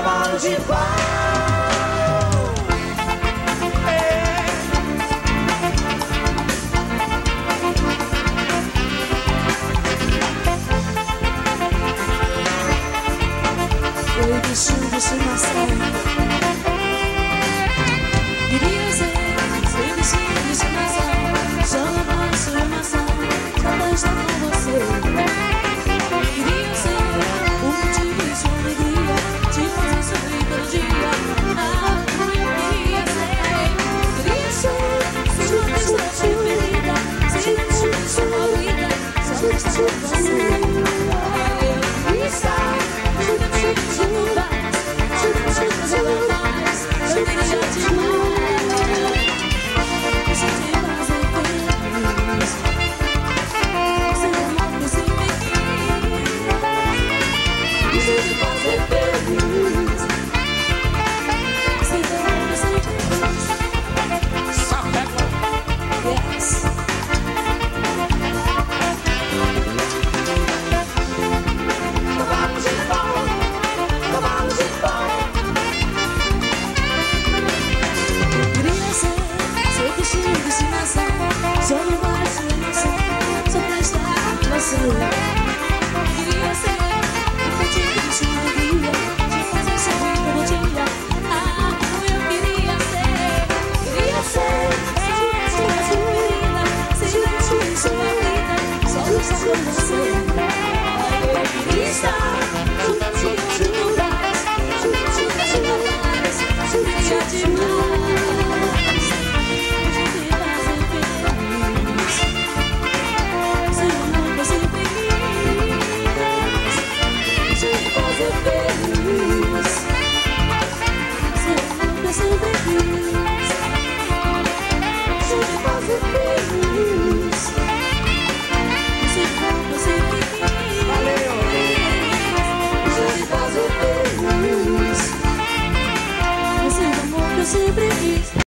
cavalo de pau. Foi destino de estimação. Queria ser seu destino de estimação. Só levar a sua emoção, só pra estar com você. Queria ser o motivo de sua alegria, te fazer sorrir todo dia. Ah, eu queria ser. Queria ser sua pessoa preferida, ser tudo de sua vida, só pra estar com você. Eu queria estar tudo de sua paz, tudo de sua paz, eu queria te amar. Você te fazer feliz, você amor sem fim, você te fazer feliz.